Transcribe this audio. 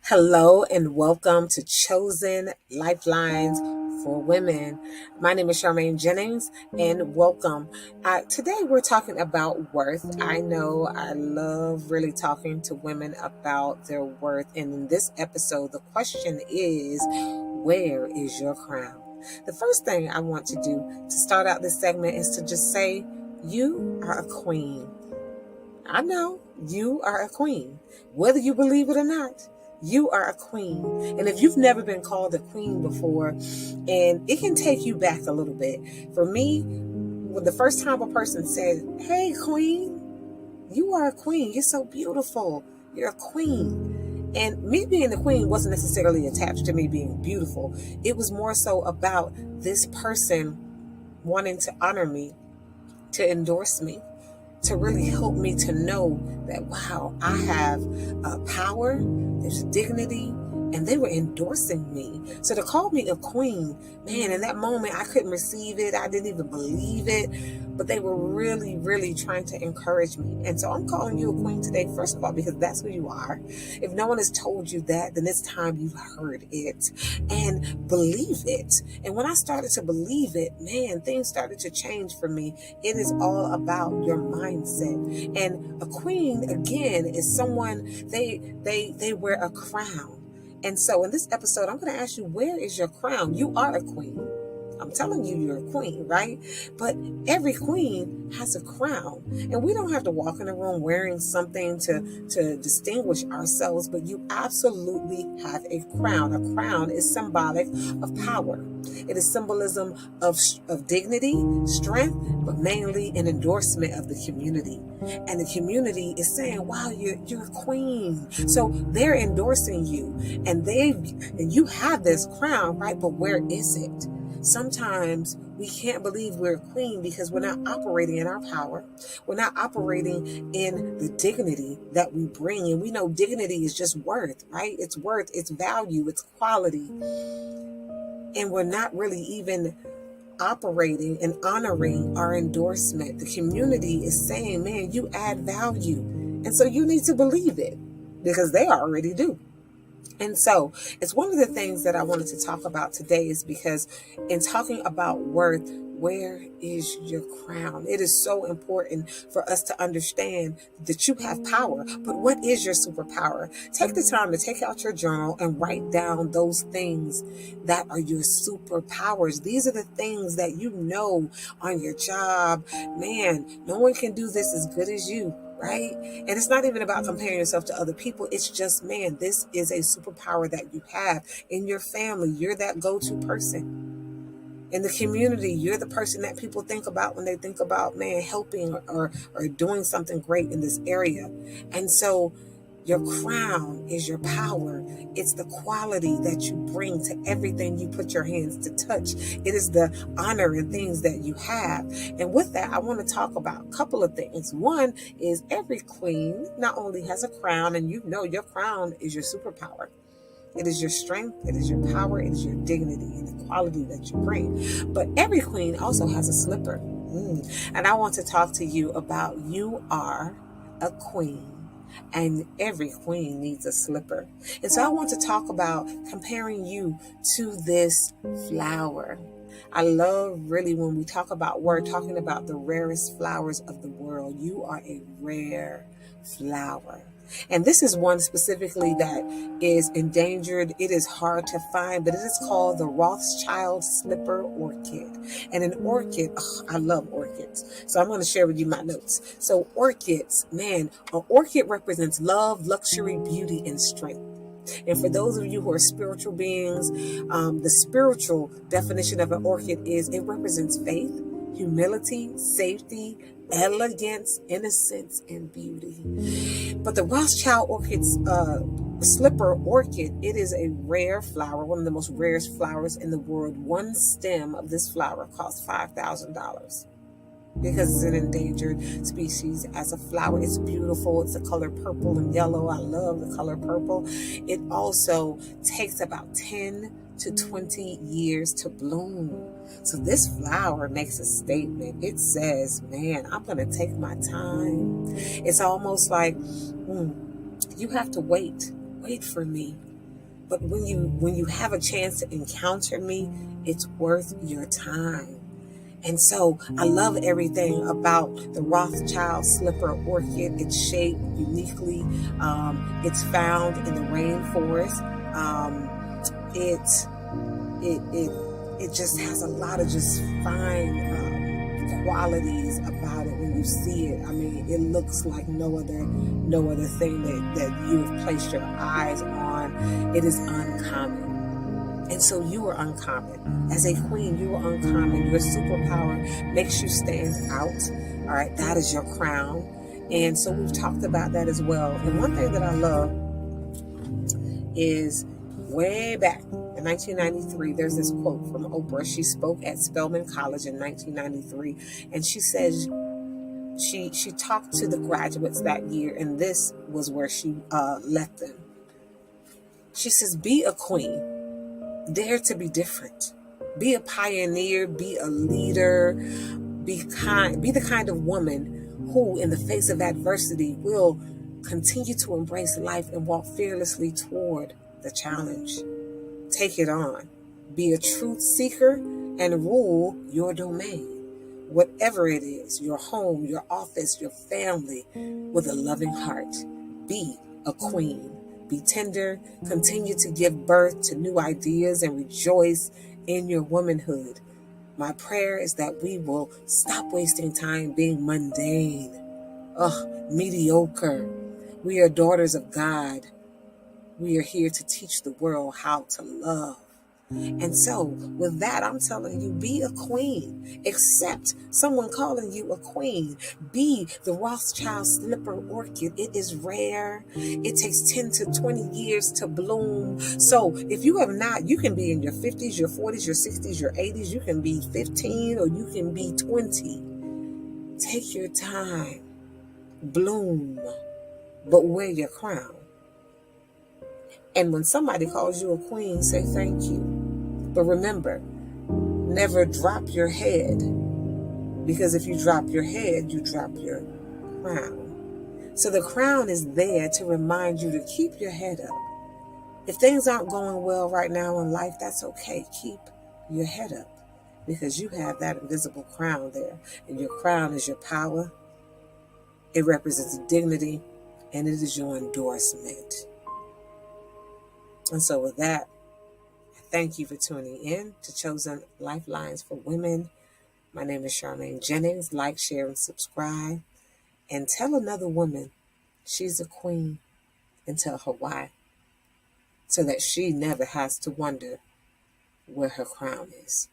Hello and welcome to Chosen Lifelines for Women. My name is Charmaine Jennings and welcome. Today we're talking about worth. I know I love really talking to women about their worth. And in this episode, the question is, where is your crown? The first thing I want to do to start out this segment is to just say, you are a queen. I know you are a queen, whether you believe it or not. You are a queen. And if you've never been called a queen before, and it can take you back a little bit. For me, when the first time a person said, "Hey, queen, you are a queen. You're so beautiful. You're a queen." And me being a queen wasn't necessarily attached to me being beautiful. It was more so about this person wanting to honor me, to endorse me, to really help me to know that, wow, I have power, there's dignity, and they were endorsing me. So to call me a queen, man, in that moment, I couldn't receive it. I didn't even believe it, but they were really, really trying to encourage me. And so I'm calling you a queen today, first of all, because that's who you are. If no one has told you that, then it's time you heard it and believe it. And when I started to believe it, man, things started to change for me. It is all about your mindset. And a queen, again, is someone, they wear a crown. And so in this episode, I'm going to ask you, where is your crown? You are a queen. I'm telling you, you're a queen, right? But every queen has a crown. And we don't have to walk in a room wearing something to distinguish ourselves, but you absolutely have a crown. A crown is symbolic of power. It is symbolism of dignity, strength, but mainly an endorsement of the community. And the community is saying, wow, you're a queen. So they're endorsing you, and you have this crown, right? But where is it? Sometimes we can't believe we're a queen because we're not operating in our power. We're not operating in the dignity that we bring. And we know dignity is just worth, right? It's worth, it's value, it's quality. And we're not really even operating and honoring our endorsement. The community is saying, man, you add value. And so you need to believe it because they already do. And so it's one of the things that I wanted to talk about today is because in talking about worth, where is your crown? It is so important for us to understand that you have power, but what is your superpower? Take the time to take out your journal and write down those things that are your superpowers. These are the things that you know on your job. Man, no one can do this as good as you. Right? And it's not even about comparing yourself to other people. It's just, man, this is a superpower that you have in your family. You're that go-to person. In the community, you're the person that people think about when they think about, man, helping or doing something great in this area. And so your crown is your power. It's the quality that you bring to everything you put your hands to touch. It is the honor and things that you have. And with that, I want to talk about a couple of things. One is every queen not only has a crown, and you know your crown is your superpower. It is your strength, it is your power, it is your dignity and the quality that you bring. But every queen also has a slipper. And I want to talk to you about you are a queen. And every queen needs a slipper. And so I want to talk about comparing you to this flower. I love really when we talk about, we're talking about the rarest flowers of the world. You are a rare flower. And this is one specifically that is endangered. It is hard to find, but it is called the Rothschild slipper orchid. And an orchid, I love orchids. So I'm going to share with you my notes. So orchids, man, an orchid represents love, luxury, beauty, and strength. And for those of you who are spiritual beings, the spiritual definition of an orchid is it represents faith, humility, safety, elegance, innocence, and beauty. But the Rothschild orchid's slipper orchid, it is a rare flower, one of the most rarest flowers in the world. One stem of this flower costs $5,000 because it's an endangered species as a flower. It's beautiful. It's the color purple and yellow. I love the color purple. It also takes about 10 to 20 years to bloom. So this flower makes a statement. It says, man, I'm going to take my time. It's almost like you have to wait for me. But when you have a chance to encounter me, it's worth your time. And so I love everything about the Rothschild slipper orchid. It's shaped uniquely. It's found in the rainforest. It just has a lot of just fine qualities about it when you see it. I mean, it looks like no other thing that you have placed your eyes on. It is uncommon. And so you are uncommon. As a queen, you are uncommon. Your superpower makes you stand out. All right, that is your crown. And so we've talked about that as well. And one thing that I love is way back in 1993, there's this quote from Oprah. She spoke at Spelman College in 1993. And she says, she talked to the graduates that year, and this was where she left them. She says, be a queen. Dare to be different. Be a pioneer. Be a leader. Be kind. Be the kind of woman who, in the face of adversity, will continue to embrace life and walk fearlessly toward the challenge. Take it on. Be a truth seeker and rule your domain. Whatever it is, your home, your office, your family, with a loving heart. Be a queen. Be tender, continue to give birth to new ideas, and rejoice in your womanhood. My prayer is that we will stop wasting time being mundane, mediocre. We are daughters of God. We are here to teach the world how to love. And so with that, I'm telling you, be a queen. Accept someone calling you a queen. Be the Rothschild slipper orchid. It is rare. It takes 10 to 20 years to bloom. So if you have not, you can be in your 50s, your 40s, your 60s, your 80s. You can be 15 or you can be 20. Take your time. Bloom. But wear your crown. And when somebody calls you a queen, say thank you. But remember, never drop your head, because if you drop your head, you drop your crown. So the crown is there to remind you to keep your head up. If things aren't going well right now in life, that's okay. Keep your head up, because you have that invisible crown there. And your crown is your power. It represents dignity, and it is your endorsement. And so with that, thank you for tuning in to Chosen Lifelines for Women. My name is Charmaine Jennings. Like, share, and subscribe. And tell another woman she's a queen, and tell her why, so that she never has to wonder where her crown is.